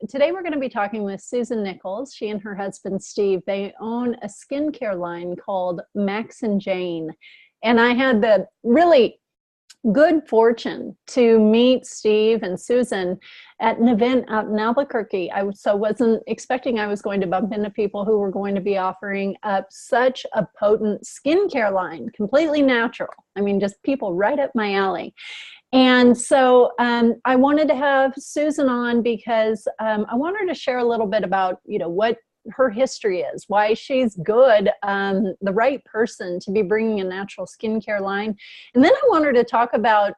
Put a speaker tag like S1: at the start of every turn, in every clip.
S1: today we're going to be talking with Susan Nichols. She and her husband, Steve, they own a skincare line called Max and Jane. And I had the really good fortune to meet Steve and Susan at an event out in Albuquerque. I wasn't expecting I was going to bump into people who were going to be offering up such a potent skincare line, completely natural. I mean, just people right up my alley. And so I wanted to have Susan on because I want her to share a little bit about, what her history is, why she's good, the right person to be bringing a natural skincare line. And then I want her to talk about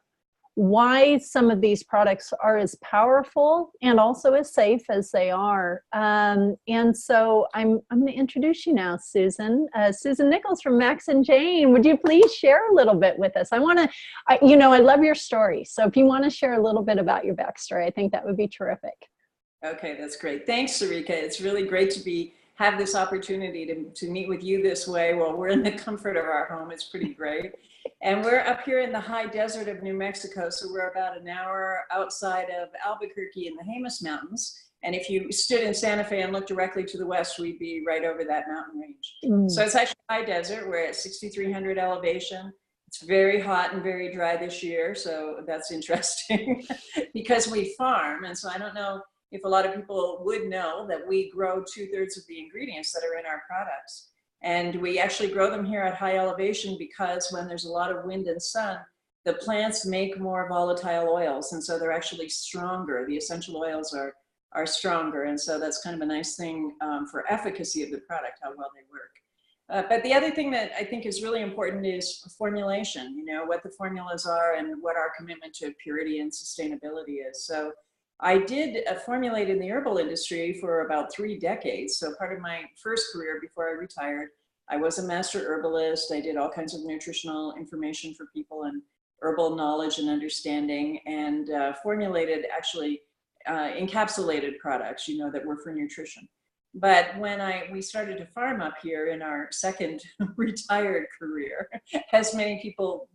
S1: why some of these products are as powerful and also as safe as they are. And so I'm going to introduce you now, Susan. Susan Nichols from Max and Jane. Would you please share a little bit with us? I love your story. So if you want to share a little bit about your backstory, I think that would be terrific.
S2: Okay, that's great. Thanks, Sarika. It's really great to have this opportunity to meet with you this way while we're in the comfort of our home. It's pretty great. And we're up here in the high desert of New Mexico, so we're about an hour outside of Albuquerque in the Jemez Mountains. And if you stood in Santa Fe and looked directly to the west, we'd be right over that mountain range. So it's actually high desert. We're at 6,300 elevation. It's very hot and very dry this year, so that's interesting because we farm. And so I don't know if a lot of people would know that we grow 2/3 of the ingredients that are in our products. And we actually grow them here at high elevation because when there's a lot of wind and sun, the plants make more volatile oils. And so they're actually stronger. The essential oils are stronger. And so that's kind of a nice thing for efficacy of the product, how well they work. But the other thing that I think is really important is formulation, what the formulas are and what our commitment to purity and sustainability is. So I did formulate in the herbal industry for about 3 decades. So part of my first career before I retired, I was a master herbalist. I did all kinds of nutritional information for people and herbal knowledge and understanding, and formulated actually encapsulated products, that were for nutrition. But when we started to farm up here in our second retired career, as many people,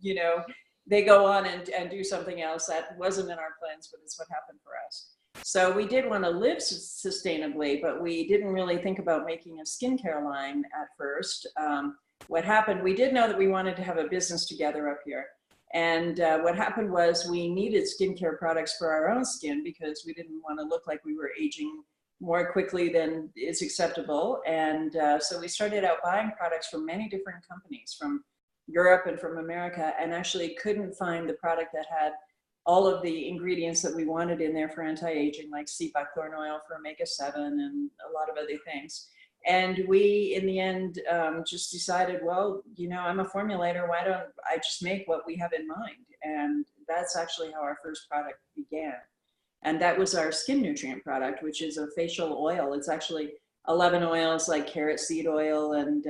S2: they go on and do something else that wasn't in our plans, but it's what happened for us. So we did want to live sustainably, but we didn't really think about making a skincare line at first. What happened, we did know that we wanted to have a business together up here. And what happened was we needed skincare products for our own skin because we didn't want to look like we were aging more quickly than is acceptable. And so we started out buying products from many different companies, from Europe and from America, and actually couldn't find the product that had all of the ingredients that we wanted in there for anti-aging, like sea buckthorn oil for omega-7 and a lot of other things. And we, in the end, just decided, well, I'm a formulator. Why don't I just make what we have in mind? And that's actually how our first product began. And that was our skin nutrient product, which is a facial oil. It's actually 11 oils like carrot seed oil and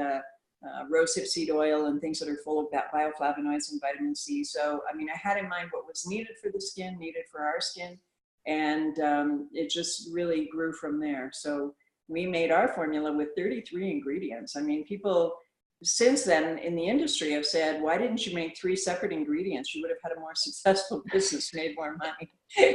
S2: rosehip seed oil and things that are full of bioflavonoids and vitamin C. So, I had in mind what was needed for the skin, needed for our skin, and it just really grew from there. So we made our formula with 33 ingredients. People since then in the industry have said, why didn't you make 3 separate ingredients? You would have had a more successful business, made more money.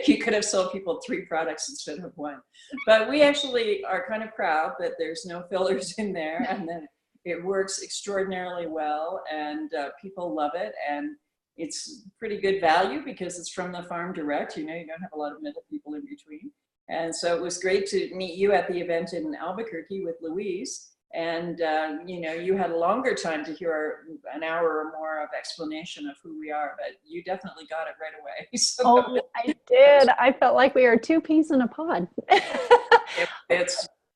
S2: You could have sold people 3 products instead of 1. But we actually are kind of proud that there's no fillers in there, and then it works extraordinarily well, and people love it, and it's pretty good value because it's from the farm direct. You don't have a lot of middle people in between. And so it was great to meet you at the event in Albuquerque with Louise. And, you had a longer time to hear an hour or more of explanation of who we are, but you definitely got it right away. So
S1: I did. I felt like we were 2 peas in a pod.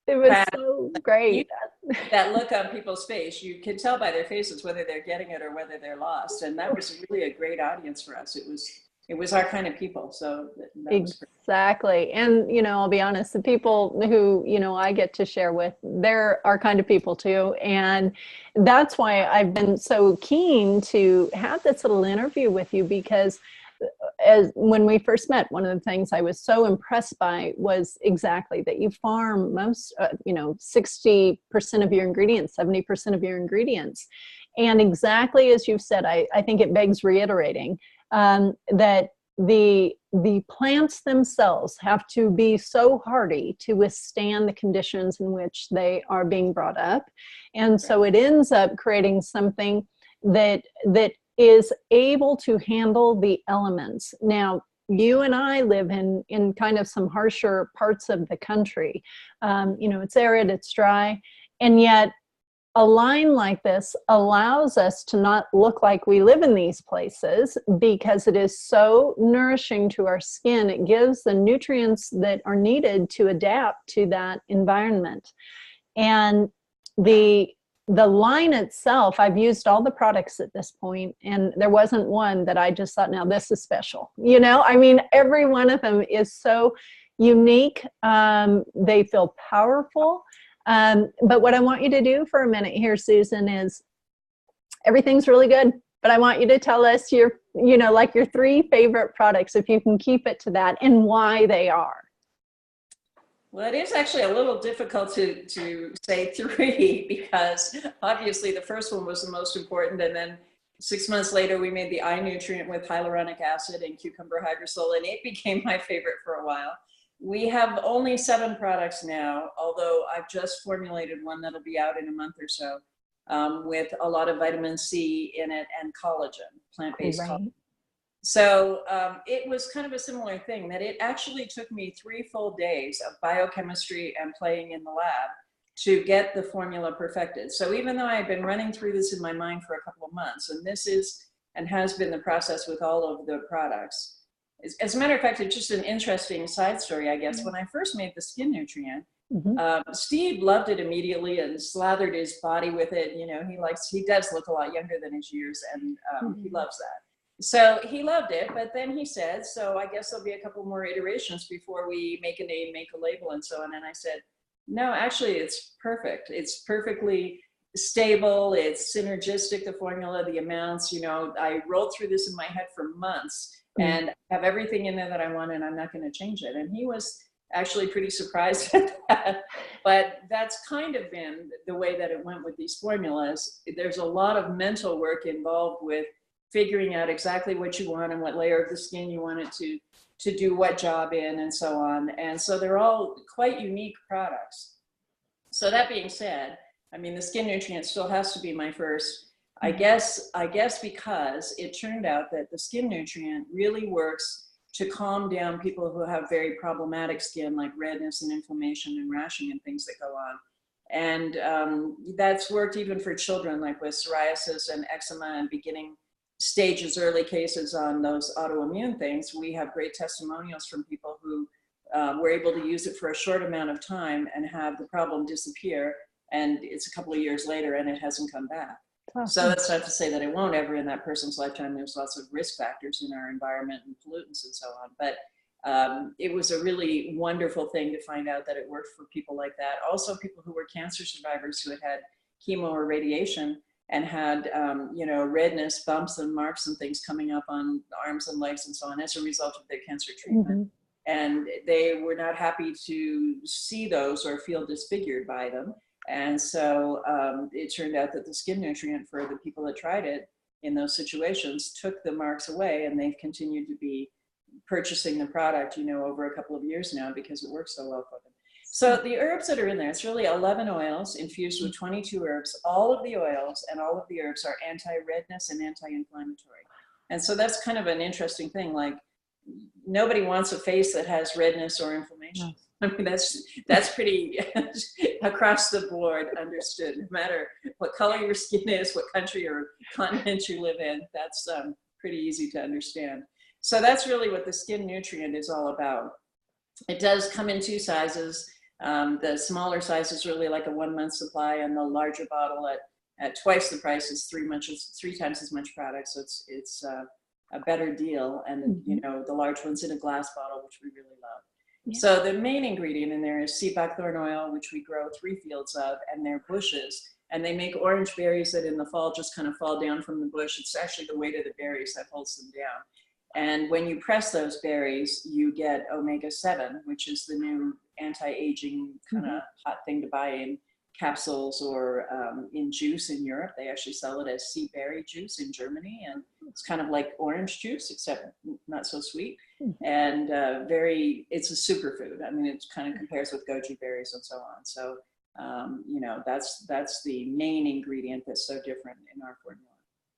S1: It was so great.
S2: That look on people's face, you can tell by their faces whether they're getting it or whether they're lost. And that was really a great audience for us. It was our kind of people. So
S1: exactly. And, I'll be honest, the people who, I get to share with, they're our kind of people too. And that's why I've been so keen to have this little interview with you, because when we first met, one of the things I was so impressed by was exactly that you farm most, 60% of your ingredients, 70% of your ingredients. And exactly as you've said, I think it begs reiterating that the plants themselves have to be so hardy to withstand the conditions in which they are being brought up. And so it ends up creating something that is able to handle the elements. Now, you and I live in kind of some harsher parts of the country. It's arid, it's dry, and yet a line like this allows us to not look like we live in these places because it is so nourishing to our skin. It gives the nutrients that are needed to adapt to that environment. And the line itself, I've used all the products at this point, and there wasn't one that I just thought, now this is special. I mean, every one of them is so unique. They feel powerful. But what I want you to do for a minute here, Susan, is everything's really good, but I want you to tell us your 3 favorite products, if you can keep it to that, and why they are.
S2: Well, it is actually a little difficult to say 3 because obviously the first one was the most important, and then 6 months later we made the eye nutrient with hyaluronic acid and cucumber hydrosol, and it became my favorite for a while. We have only 7 products now, although I've just formulated one that'll be out in a month or so with a lot of vitamin C in it and collagen, plant-based collagen. So it was kind of a similar thing, that it actually took me 3 full days of biochemistry and playing in the lab to get the formula perfected. So even though I've been running through this in my mind for a couple of months, and this is and has been the process with all of the products. As a matter of fact, it's just an interesting side story, I guess. When I first made the skin nutrient, Steve loved it immediately and slathered his body with it. He does look a lot younger than his years, and he loves that. So he loved it, but then he said, so I guess there'll be a couple more iterations before we make a name, make a label, and so on. And I said, no, actually, it's perfect. It's perfectly stable. It's synergistic, the formula, the amounts. I rolled through this in my head for months and have everything in there that I want, and I'm not going to change it. And he was actually pretty surprised at that. But that's kind of been the way that it went with these formulas. There's a lot of mental work involved with figuring out exactly what you want and what layer of the skin you want it to do what job in, and so on. And so they're all quite unique products. So that being said, I mean, the skin nutrient still has to be my first. I guess because it turned out that the skin nutrient really works to calm down people who have very problematic skin, like redness and inflammation and rashing and things that go on. And that's worked even for children, like with psoriasis and eczema and beginning stages, early cases on those autoimmune things. We have great testimonials from people who were able to use it for a short amount of time and have the problem disappear. And it's a couple of years later and it hasn't come back. Awesome. So that's not to say that it won't ever in that person's lifetime. There's lots of risk factors in our environment and pollutants and so on. But it was a really wonderful thing to find out that it worked for people like that. Also people who were cancer survivors who had chemo or radiation and had, redness, bumps and marks and things coming up on arms and legs and so on as a result of their cancer treatment. And they were not happy to see those or feel disfigured by them. And so it turned out that the skin nutrient for the people that tried it in those situations took the marks away, and they've continued to be purchasing the product, over a couple of years now because it works so well for them. So the herbs that are in there, it's really 11 oils infused with 22 herbs. All of the oils and all of the herbs are anti-redness and anti-inflammatory. And so that's kind of an interesting thing. Like, nobody wants a face that has redness or inflammation. I mean, that's pretty across the board understood. No matter what color your skin is, what country or continent you live in, that's pretty easy to understand. So that's really what the skin nutrient is all about. It does come in 2 sizes. The smaller size is really like a 1-month supply, and the larger bottle at twice the price is 3 times as much product. So it's a better deal. And the large one's in a glass bottle, which we really love. Yeah. So the main ingredient in there is sea buckthorn oil, which we grow 3 fields of, and they're bushes. And they make orange berries that in the fall just kind of fall down from the bush. It's actually the weight of the berries that holds them down. And when you press those berries, you get omega-7, which is the new anti-aging kind of hot thing to buy capsules or in juice in Europe. They actually sell it as sea berry juice in Germany, and it's kind of like orange juice, except not so sweet. And it's a superfood. I mean, it kind of compares with goji berries and so on. So, you know, that's the main ingredient that's so different in our formula.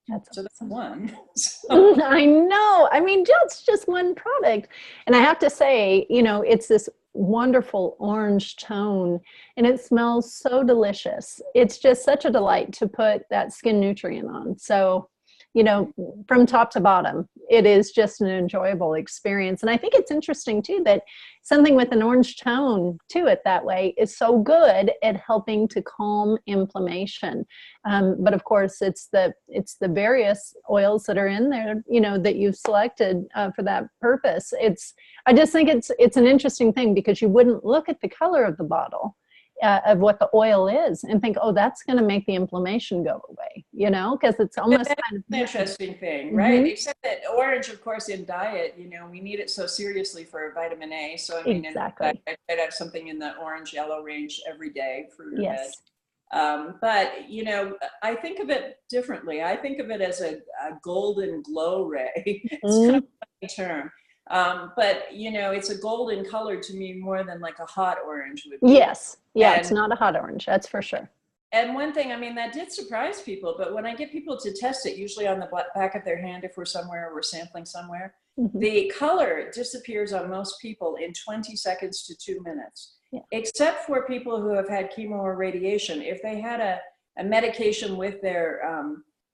S1: That's
S2: so
S1: awesome.
S2: that's one. So.
S1: I know. I mean, just one product. And I have to say, you know, it's this wonderful orange tone and it smells so delicious. It's just such a delight to put that skin nutrient on. So, you know, from top to bottom, it is just an enjoyable experience. And I think it's interesting too that something with an orange tone to it that way is so good at helping to calm inflammation. But of course, it's the various oils that are in there, you know, that you've selected for that purpose. I just think it's an interesting thing because you wouldn't look at the color of the bottle of what the oil is and think, oh, that's going to make the inflammation go away, you know, because it's almost kind of
S2: an interesting thing, right? Except that orange, of course, in diet, you know, we need it so seriously for vitamin A. So I mean,
S1: exactly.
S2: I try to have something in the orange yellow range every day, fruit or veg.
S1: Yes.
S2: But you know, I think of it differently. I think of it as a golden glow ray. It's kind of a funny term. But you know, it's a golden color to me more than like a hot orange would be.
S1: Yes. Yeah, it's not a hot orange, that's for sure.
S2: And one thing, I mean, that did surprise people, but when I get people to test it, usually on the back of their hand, if we're somewhere, we're sampling somewhere, the color disappears on most people in 20 seconds to 2 minutes, except for people who have had chemo or radiation. If they had a medication with their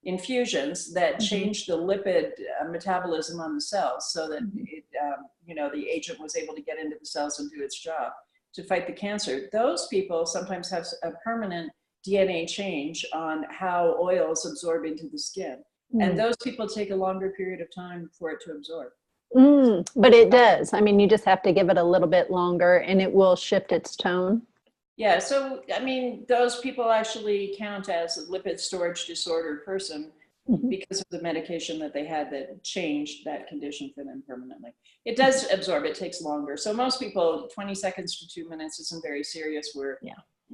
S2: infusions that changed the lipid metabolism on the cells so that it, you know, the agent was able to get into the cells and do its job to fight the cancer, those people sometimes have a permanent DNA change on how oils absorb into the skin. And those people take a longer period of time for it to absorb.
S1: But it does. I mean, you just have to give it a little bit longer and it will shift its tone.
S2: Yeah, so I mean, those people actually count as a lipid storage disorder person because of the medication that they had that changed that condition for them permanently. It does absorb, it takes longer. So most people, 20 seconds to 2 minutes isn't very serious. We're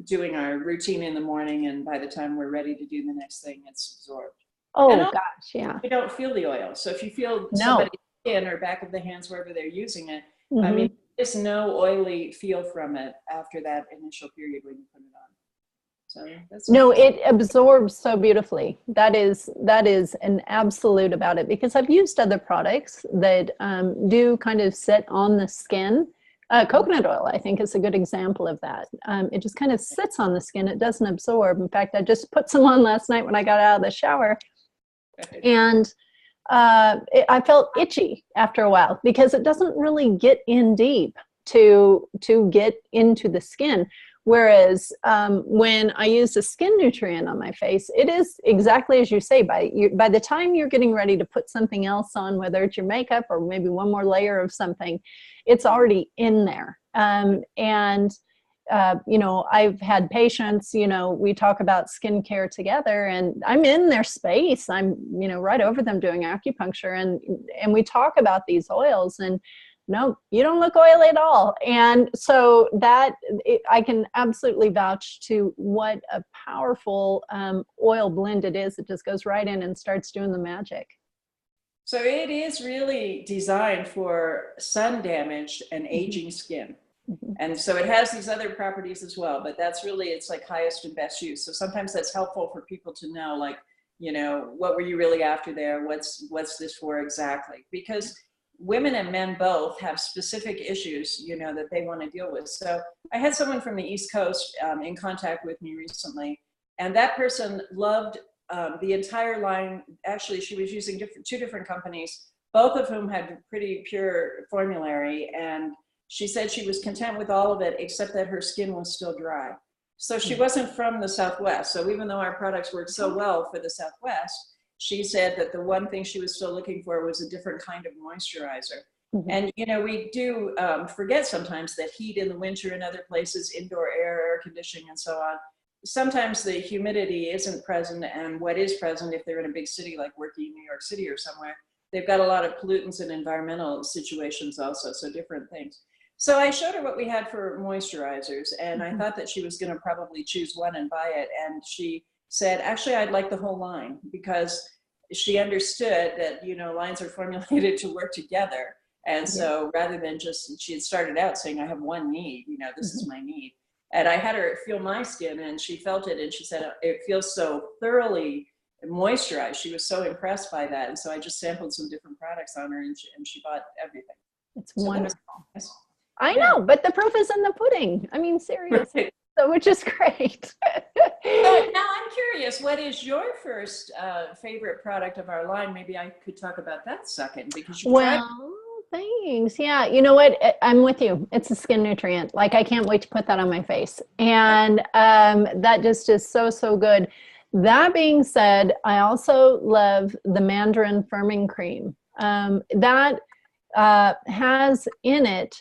S2: doing our routine in the morning, and by the time we're ready to do the next thing, it's absorbed.
S1: Oh gosh, yeah.
S2: You don't feel the oil. So if you feel somebody's skin or back of the hands, wherever they're using it, I mean, there's no oily feel from it after that initial period when you put it on. So that's
S1: it absorbs so beautifully. That is an absolute about it, because I've used other products that do kind of sit on the skin. Coconut oil, I think, is a good example of that. It just kind of sits on the skin. It doesn't absorb. In fact, I just put some on last night when I got out of the shower. And I felt itchy after a while because it doesn't really get in deep to get into the skin. Whereas when I use a skin nutrient on my face, it is exactly as you say. By the time you're getting ready to put something else on, whether it's your makeup or maybe one more layer of something, it's already in there. You know, I've had patients, you know, we talk about skincare together and I'm in their space. I'm, you know, right over them doing acupuncture and we talk about these oils and no, you don't look oily at all. And so I can absolutely vouch to what a powerful oil blend it is. It just goes right in and starts doing the magic.
S2: So it is really designed for sun damaged and aging skin. And so it has these other properties as well, but that's really, it's like highest and best use. So sometimes that's helpful for people to know, like, you know, what were you really after there? What's this for exactly? Because women and men both have specific issues, you know, that they want to deal with. So I had someone from the East Coast in contact with me recently, and that person loved the entire line. Actually, she was using two different companies, both of whom had pretty pure formulary, and she said she was content with all of it, except that her skin was still dry. So she wasn't from the Southwest. So even though our products worked so well for the Southwest, she said that the one thing she was still looking for was a different kind of moisturizer. And, you know, we do forget sometimes that heat in the winter in other places, indoor air conditioning and so on, sometimes the humidity isn't present, and what is present, if they're in a big city like working in New York City or somewhere, they've got a lot of pollutants and environmental situations also, so different things. So I showed her what we had for moisturizers, and I thought that she was going to probably choose one and buy it. And she said, actually, I'd like the whole line, because she understood that, you know, lines are formulated to work together. And so rather than just, she had started out saying, I have one need, you know, this is my need. And I had her feel my skin, and she felt it, and she said, it feels so thoroughly moisturized. She was so impressed by that. And so I just sampled some different products on her, and she bought everything.
S1: It's wonderful.
S2: Nice.
S1: I know, but the proof is in the pudding. I mean, seriously.
S2: Right.
S1: So, which is great.
S2: So now I'm curious, what is your first favorite product of our line? Maybe I could talk about that second, because you tried.
S1: Thanks. Yeah. You know what? I'm with you. It's a skin nutrient. Like, I can't wait to put that on my face. And that just is so, so good. That being said, I also love the Mandarin Firming Cream. That has in it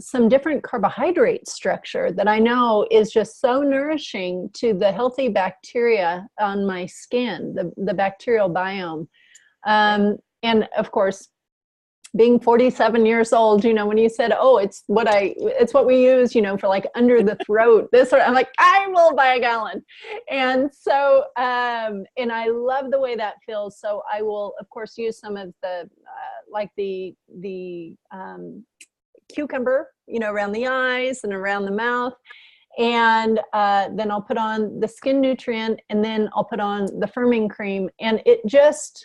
S1: some different carbohydrate structure that I know is just so nourishing to the healthy bacteria on my skin, the bacterial biome. And of course, being 47 years old, you know, when you said, oh, it's what we use, you know, for like under the throat, this sort of, I'm like, I will buy a gallon. And so, and I love the way that feels. So I will, of course, use some of the, like the cucumber, you know, around the eyes and around the mouth. And then I'll put on the skin nutrient, and then I'll put on the firming cream. And it's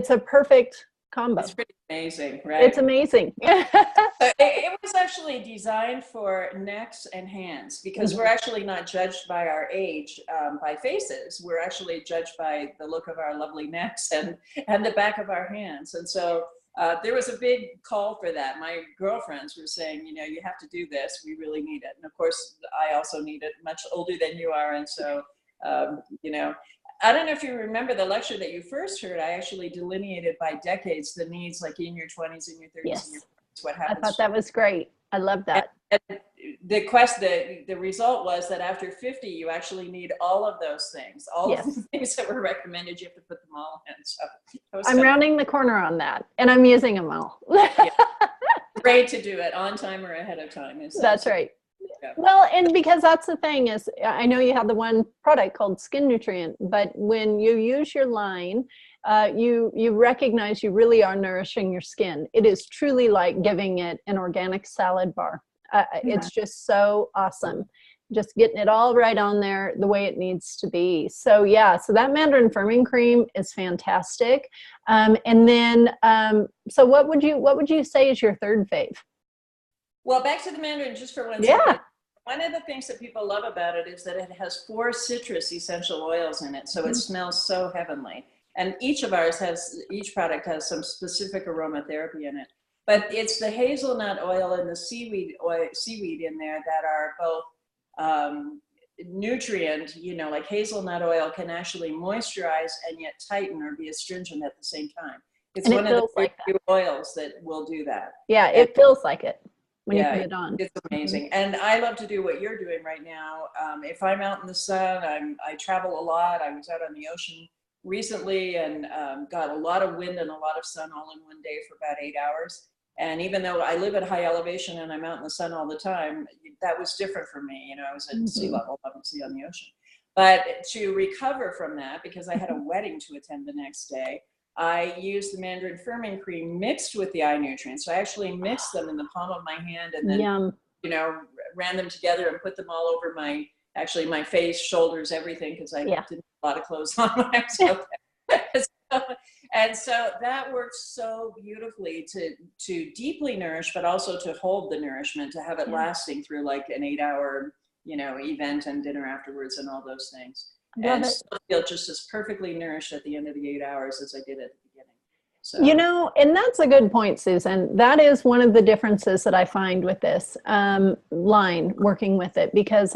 S1: a perfect combo.
S2: It's pretty amazing, right?
S1: It's amazing.
S2: It was actually designed for necks and hands, because we're actually not judged by our age, by faces. We're actually judged by the look of our lovely necks and the back of our hands. And so there was a big call for that. My girlfriends were saying, you know, you have to do this. We really need it. And of course, I also need it, much older than you are. And so, you know, I don't know if you remember the lecture that you first heard. I actually delineated by decades the needs, like in your 20s, in your 30s,
S1: Yes.
S2: in your 40s, what happens.
S1: I thought that was great. I love that.
S2: And the result was that after 50, you actually need all of those things. All of the things that were recommended, you have to put them all in. So
S1: I'm rounding the corner on that, and I'm using them all.
S2: Great to do it on time or ahead of time.
S1: That's right.
S2: Yeah.
S1: Well, and because that's the thing is, I know you have the one product called Skin Nutrient, but when you use your line, you recognize you really are nourishing your skin. It is truly like giving it an organic salad bar. It's just so awesome. Just getting it all right on there the way it needs to be. So yeah, so that Mandarin Firming Cream is fantastic. And then, so what would you say is your third fave?
S2: Well, back to the Mandarin just for 1 second. One of the things that people love about it is that it has 4 citrus essential oils in it. So it smells so heavenly. And each product has some specific aromatherapy in it. But it's the hazelnut oil and the seaweed in there that are both nutrient, you know, like hazelnut oil can actually moisturize and yet tighten or be astringent at the same time. It's one of the few oils that will do that.
S1: Yeah, it feels like it when you put it on.
S2: It's amazing. And I love to do what you're doing right now. If I'm out in the sun, I travel a lot. I was out on the ocean recently and got a lot of wind and a lot of sun all in one day for about 8 hours. And even though I live at high elevation and I'm out in the sun all the time, that was different for me. You know, I was at sea level, obviously on the ocean. But to recover from that, because I had a wedding to attend the next day, I used the Mandarin Firming Cream mixed with the eye nutrients. So I actually mixed them in the palm of my hand and then, you know, ran them together and put them all over my face, shoulders, everything, because I didn't have a lot of clothes on when I was out there. And so that works so beautifully to deeply nourish, but also to hold the nourishment, to have it lasting through like an 8-hour, you know, event and dinner afterwards and all those things. And still feel just as perfectly nourished at the end of the 8 hours as I did at the beginning. So. You
S1: know, and that's a good point, Susan. That is one of the differences that I find with this line, working with it, because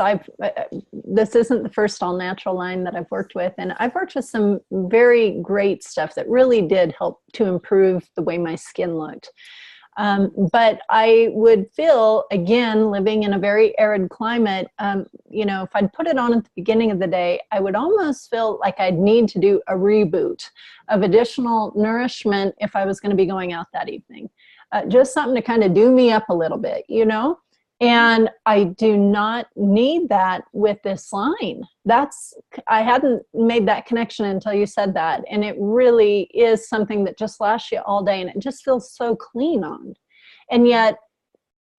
S1: this isn't the first all natural line that I've worked with, and I've worked with some very great stuff that really did help to improve the way my skin looked. But I would feel, again, living in a very arid climate, you know, if I'd put it on at the beginning of the day, I would almost feel like I'd need to do a reboot of additional nourishment if I was going to be going out that evening. just something to kind of do me up a little bit, you know? And I do not need that with this line. I hadn't made that connection until you said that. And it really is something that just lasts you all day, and it just feels so clean on. And yet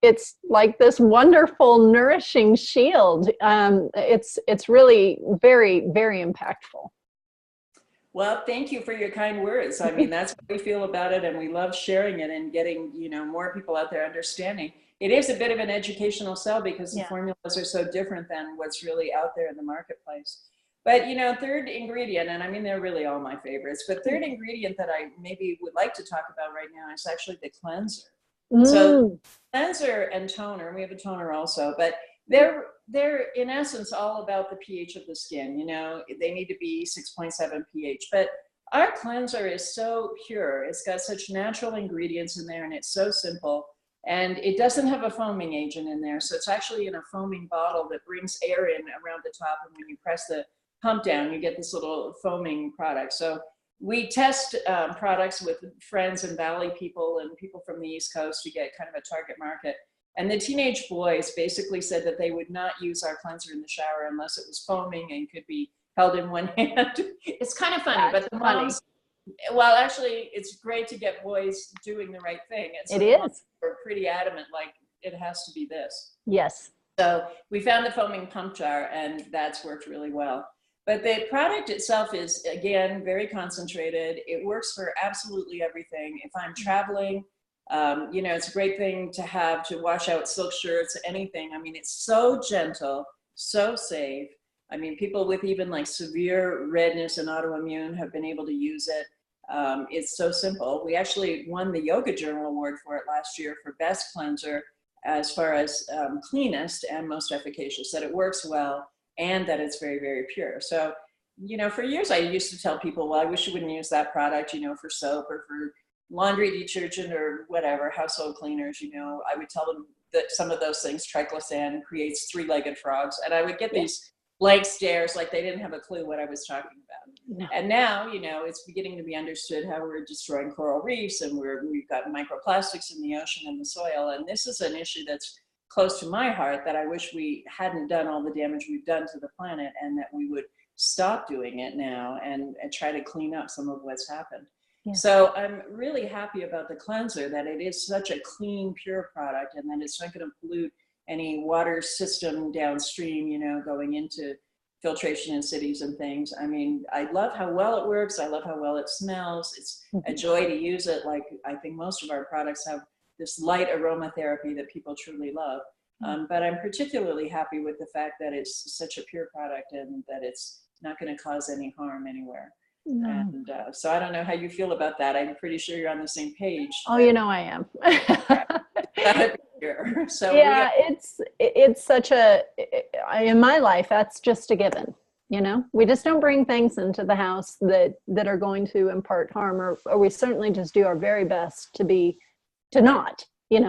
S1: it's like this wonderful, nourishing shield. It's really very, very impactful.
S2: Well, thank you for your kind words. I mean, that's what we feel about it, and we love sharing it and getting, more people out there understanding. It is a bit of an educational sell because the formulas are so different than what's really out there in the marketplace. But, third ingredient, and I mean, they're really all my favorites, but third ingredient that I maybe would like to talk about right now is actually the cleanser. So cleanser and toner, we have a toner also, but they're in essence all about the pH of the skin. They need to be 6.7 pH, but our cleanser is so pure. It's got such natural ingredients in there, and it's so simple, and it doesn't have a foaming agent in there. So it's actually in a foaming bottle that brings air in around the top, and when you press the pump down, you get this little foaming product. So we test products with friends and Valley people and people from the East Coast to get kind of a target market. And the teenage boys basically said that they would not use our cleanser in the shower unless it was foaming and could be held in one hand. It's kind of funny, but the moms, well, actually, it's great to get boys doing the right thing. And so we're pretty adamant, like, it has to be this.
S1: Yes.
S2: So we found the foaming pump jar, and that's worked really well. But the product itself is, again, very concentrated. It works for absolutely everything. If I'm traveling, it's a great thing to have to wash out silk shirts, anything. I mean, it's so gentle, so safe. I mean, people with even like severe redness and autoimmune have been able to use it. It's so simple. We actually won the Yoga Journal Award for it last year for best cleanser as far as cleanest and most efficacious, that it works well and that it's very, very pure. So, for years I used to tell people, well, I wish you wouldn't use that product, for soap or for laundry detergent or whatever, household cleaners. I would tell them that some of those things, triclosan, creates three-legged frogs. And I would get these blank stares like they didn't have a clue what I was talking about. No. And now, it's beginning to be understood how we're destroying coral reefs, and we've got microplastics in the ocean and the soil. And this is an issue that's close to my heart, that I wish we hadn't done all the damage we've done to the planet, and that we would stop doing it now and try to clean up some of what's happened. Yeah. So I'm really happy about the cleanser, that it is such a clean, pure product, and that it's not going to pollute any water system downstream, going into filtration in cities and things. I mean, I love how well it works. I love how well it smells. It's a joy to use it. Like, I think most of our products have this light aromatherapy that people truly love. But I'm particularly happy with the fact that it's such a pure product and that it's not going to cause any harm anywhere. No. And so I don't know how you feel about that. I'm pretty sure you're on the same page.
S1: Oh, I am.
S2: So
S1: yeah, it's such in my life, that's just a given. We just don't bring things into the house that are going to impart harm, or we certainly just do our very best to not. You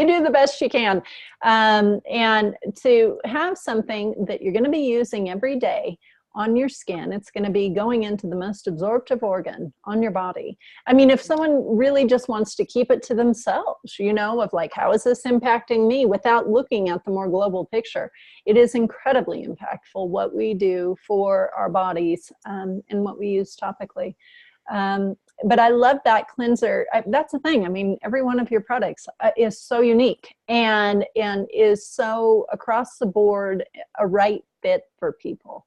S1: do the best you can, and to have something that you're going to be using every day on your skin. It's going to be going into the most absorptive organ on your body. I mean, if someone really just wants to keep it to themselves, of like, how is this impacting me, without looking at the more global picture, it is incredibly impactful what we do for our bodies, and what we use topically. But I love that cleanser. That's the thing. I mean, every one of your products is so unique and is so across the board a right fit for people,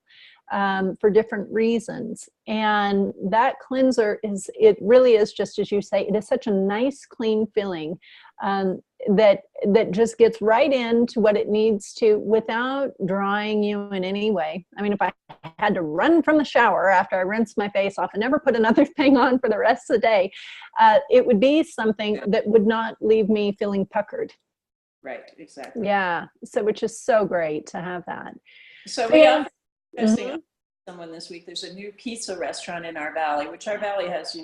S1: for different reasons. And that cleanser it really is, just as you say, it is such a nice, clean feeling, that just gets right into what it needs to without drying you in any way. I mean, if I had to run from the shower after I rinse my face off and never put another thing on for the rest of the day, it would be something that would not leave me feeling puckered.
S2: Right, exactly.
S1: Yeah, so which is so great to have that.
S2: So we are testing someone this week. There's a new pizza restaurant in our valley, which our valley has,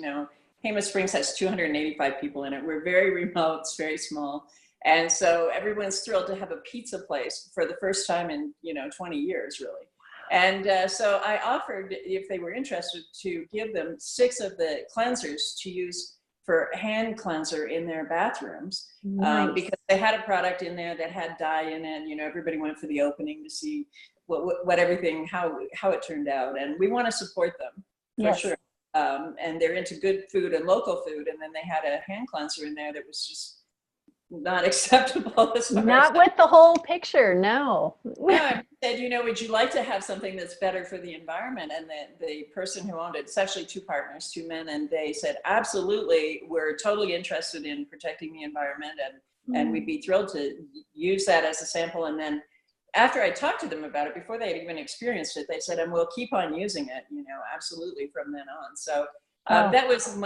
S2: Jemez Springs has 285 people in it. We're very remote, it's very small. And so everyone's thrilled to have a pizza place for the first time in, 20 years, really. And so I offered, if they were interested, to give them 6 of the cleansers to use for hand cleanser in their bathrooms.
S1: Nice.
S2: Because they had a product in there that had dye in it. You know, everybody went for the opening to see what everything, how it turned out. And we want to support them for
S1: Yes.
S2: sure. And they're into good food and local food. And then they had a hand cleanser in there that was just not acceptable.
S1: Not with the whole picture, no.
S2: No, I said, you know, would you like to have something that's better for the environment? And the person who owned it, it's actually two partners, two men, and they said, absolutely, we're totally interested in protecting the environment, and we'd be thrilled to use that as a sample. And then after I talked to them about it, before they had even experienced it, they said, and we'll keep on using it, you know, absolutely from then on. So that was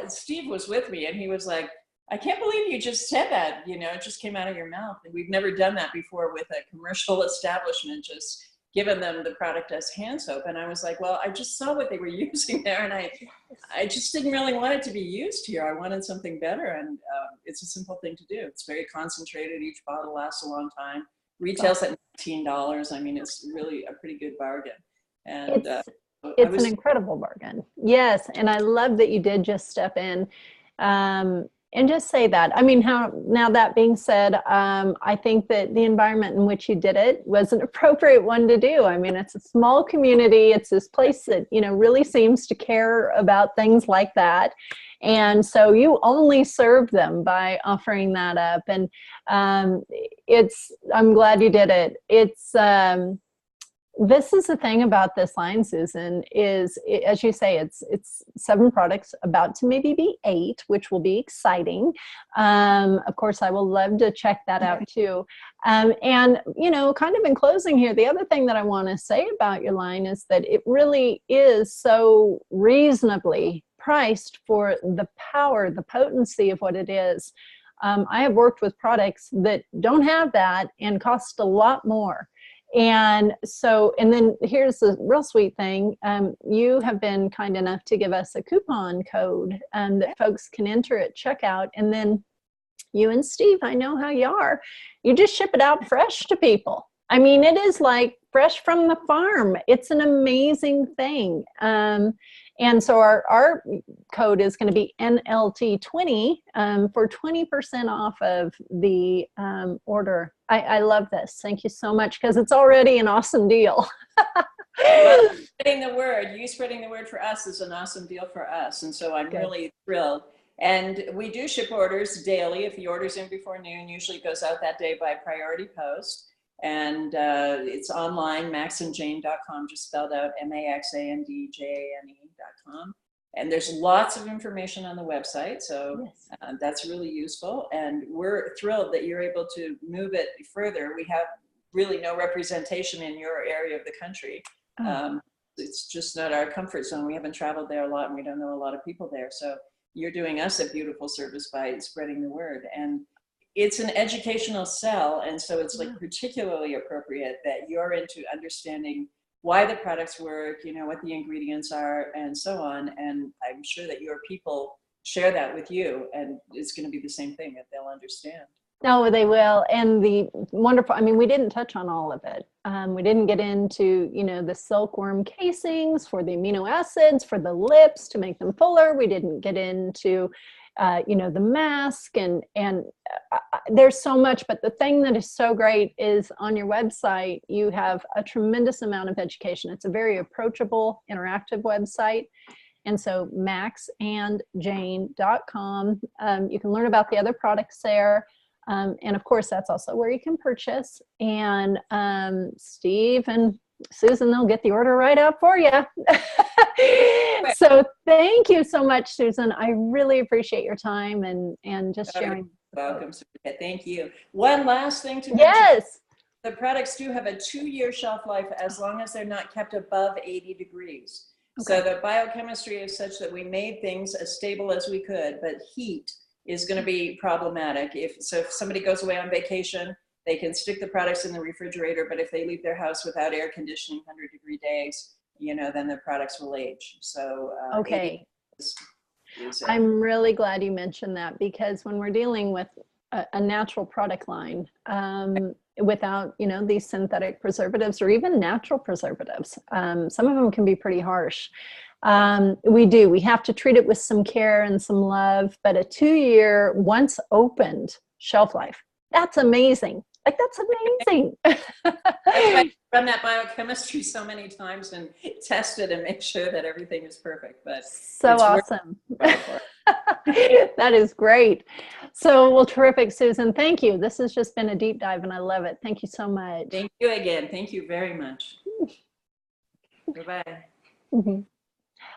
S2: Steve was with me, and he was like, I can't believe you just said that, you know, it just came out of your mouth. And we've never done that before with a commercial establishment, just given them the product as hand soap. And I was like, well, I just saw what they were using there, and I just didn't really want it to be used here. I wanted something better, and it's a simple thing to do. It's very concentrated. Each bottle lasts a long time. Retails at $19. I mean, it's really a pretty good bargain. And
S1: it's an incredible bargain. Yes. And I love that you did just step in and just say that. I mean, now that being said, I think that the environment in which you did it was an appropriate one to do. I mean, it's a small community. It's this place that, you know, really seems to care about things like that. And so you only serve them by offering that up. And I'm glad you did it. This is the thing about this line, Susan, is as you say, it's 7 products, about to maybe be 8, which will be exciting. Of course, I will love to check that out too. And, you know, kind of in closing here, the other thing that I want to say about your line is that it really is so reasonably priced for the power, the potency of what it is. I have worked with products that don't have that and cost a lot more. And so, and then here's the real sweet thing. You have been kind enough to give us a coupon code that folks can enter at checkout. And then you and Steve, I know how you are. You just ship it out fresh to people. I mean, it is like fresh from the farm. It's an amazing thing. And so our code is going to be NLT20 for 20% off of the order. I love this. Thank you so much, because it's already an awesome deal.
S2: Well, spreading the word, you spreading the word for us is an awesome deal for us. And so I'm really thrilled. And we do ship orders daily. If the order's in before noon, usually it goes out that day by priority post. And it's online, maxandjane.com, just spelled out MAXANDJANE.com. And there's lots of information on the website, so that's really useful. And we're thrilled that you're able to move it further. We have really no representation in your area of the country. It's just not our comfort zone. We haven't traveled there a lot, and we don't know a lot of people there. So you're doing us a beautiful service by spreading the word. And it's an educational sell, and so it's like particularly appropriate that you're into understanding why the products work, you know, what the ingredients are, and so on. And I'm sure that your people share that with you, and it's going to be the same thing, that they'll understand.
S1: No, they will. And the wonderful, I mean, we didn't touch on all of it. We didn't get into, you know, the silkworm casings for the amino acids, for the lips to make them fuller. We didn't get into, you know, the mask, and there's so much. But the thing that is so great is on your website, you have a tremendous amount of education. It's a very approachable, interactive website. And so maxandjane.com, you can learn about the other products there. And of course, that's also where you can purchase. And Steve and Susan, they'll get the order right out for you. So thank you so much, Susan. I really appreciate your time and just sharing.
S2: Welcome. Thank you. One last thing to mention.
S1: Yes.
S2: The products do have a 2-year shelf life as long as they're not kept above 80 degrees. Okay. So the biochemistry is such that we made things as stable as we could, but heat is going to be problematic. If somebody goes away on vacation, they can stick the products in the refrigerator, but if they leave their house without air conditioning 100-degree days, you know, then the products will age. So
S1: okay. I'm really glad you mentioned that, because when we're dealing with a natural product line, without, you know, these synthetic preservatives or even natural preservatives, some of them can be pretty harsh. We do. We have to treat it with some care and some love, but a 2-year, once opened shelf life, that's amazing. Like, that's amazing.
S2: That's why I run that biochemistry so many times and test it and make sure that everything is perfect. But
S1: so awesome. That is great. So, well, terrific, Susan. Thank you. This has just been a deep dive and I love it. Thank you so much.
S2: Thank you again. Thank you very much. Bye-bye.
S1: Mm-hmm.